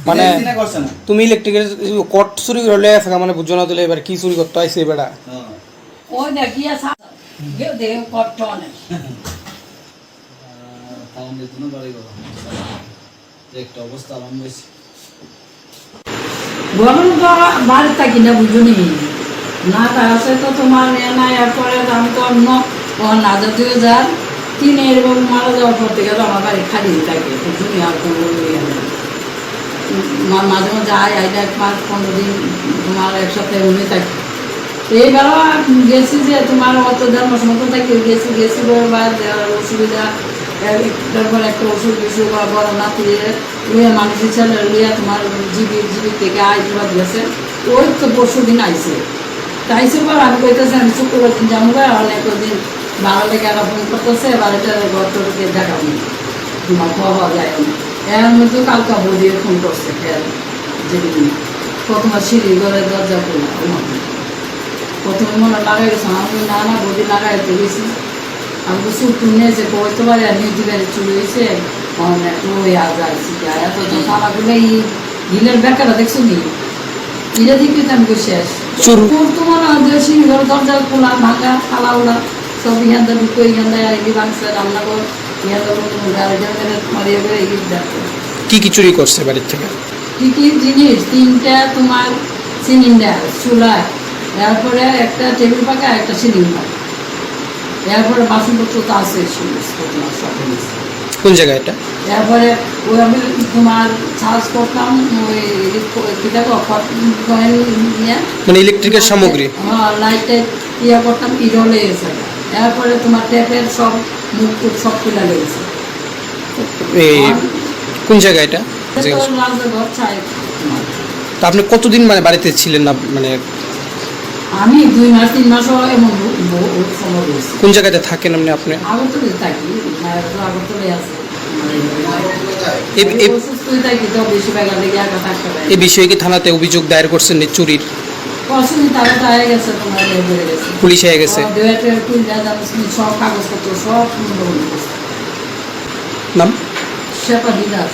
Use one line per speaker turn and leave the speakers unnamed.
মানে তুমি ইলেকট্রিকের কট চুরি করলে মানে বুঝছো না তুলে এবার কি চুরি করতে আইছে বেটা
ওই দেখিয়া কেউ দেখে কষ্ট অনেক
অবস্থা আরম্ভ হয়েছে
গরম তো বাড়ি থাকি না বুঝুনি না আছে তো তোমার নাই এরপরে আমি তো অন্য হাজার 2003 এরকম মারা যাওয়ার পর থেকে তো আমার বাড়ি খালি থাকে বুঝুনি আর কোনো মাঝে মাঝে আইলে 1 মাস 15 দিন তোমার একসাথে উনি থাকি এইবারও গেছি যে তোমার অত ধর্ম মতো থাকি গেছি বা অসুবিধা তারপর একটা ওষুধ বিষয় করা বড় নাতি লুয়ে মানুষের ছেলে লুইয়া তোমার জিবি থেকে আইসবা দিয়েছে ওই তো পরশু দিন আইসে তাইসে পর আমি কইতেছি আমি শুক্রবার দিন যাবো অনেক দিন ভালো লেগে আবার ফোন করতেছে এবার এটা গতকে দেখাবো তোমার পাওয়া যায় না এর মধ্যে কালকা বৌদি ফোন করছে যেদিন প্রথমে সিঁড়ি ঘরের দরজা করলাম প্রথমে মনে লাগাই গেছে আমি না বৌদি লাগাইতে গেছি আমি তো সুখ নিয়েছে করতে পারি আর নিউজ বেড়ে চলে গেছে ওই আজ আসছি এত থালাগুলো এই হিলের ব্যাগটা দেখছো নি হিলে দিকে তো আমি শেষ তোমার সিঁড়িঘর দরজা খোলা ভাঙা থালা ওলা সব ইহান ঢুকো ইহান দেয় ভাঙছে রান্না কর
কি কি চুরি করছে বাড়ির থেকে
কি কি জিনিস 3টা তোমার সিলিন্ডার চুলা এরপরে একটা টেবিল পাকা একটা সিলিং পাকা এরপরে বাসনপত্র তো আছে
কোন জায়গায় এটা
এরপরে ওই আমি তোমার চার্জ করতাম ওই
মানে ইলেকট্রিকের সামগ্রী
হ্যাঁ লাইটে ইয়ে করতাম ইরলে এসে এরপরে তোমার ট্যাপের সব মুখ সব তুলে লেগেছে
কোন জায়গা এটা তা আপনি কতদিন মানে বাড়িতে ছিলেন না মানে
আমি 2 মাস 3 মাস এমন সময় রয়েছে
কোন জায়গাতে থাকেন আপনি
আগরতলায় থাকি আগরতলায় আছে
এই বিষয়ে কি থানাতে অভিযোগ দায়ের করছেন চুরির পুলিশ হয়ে গেছে
সব কাগজপত্র সব
নাম
শেফা দিদার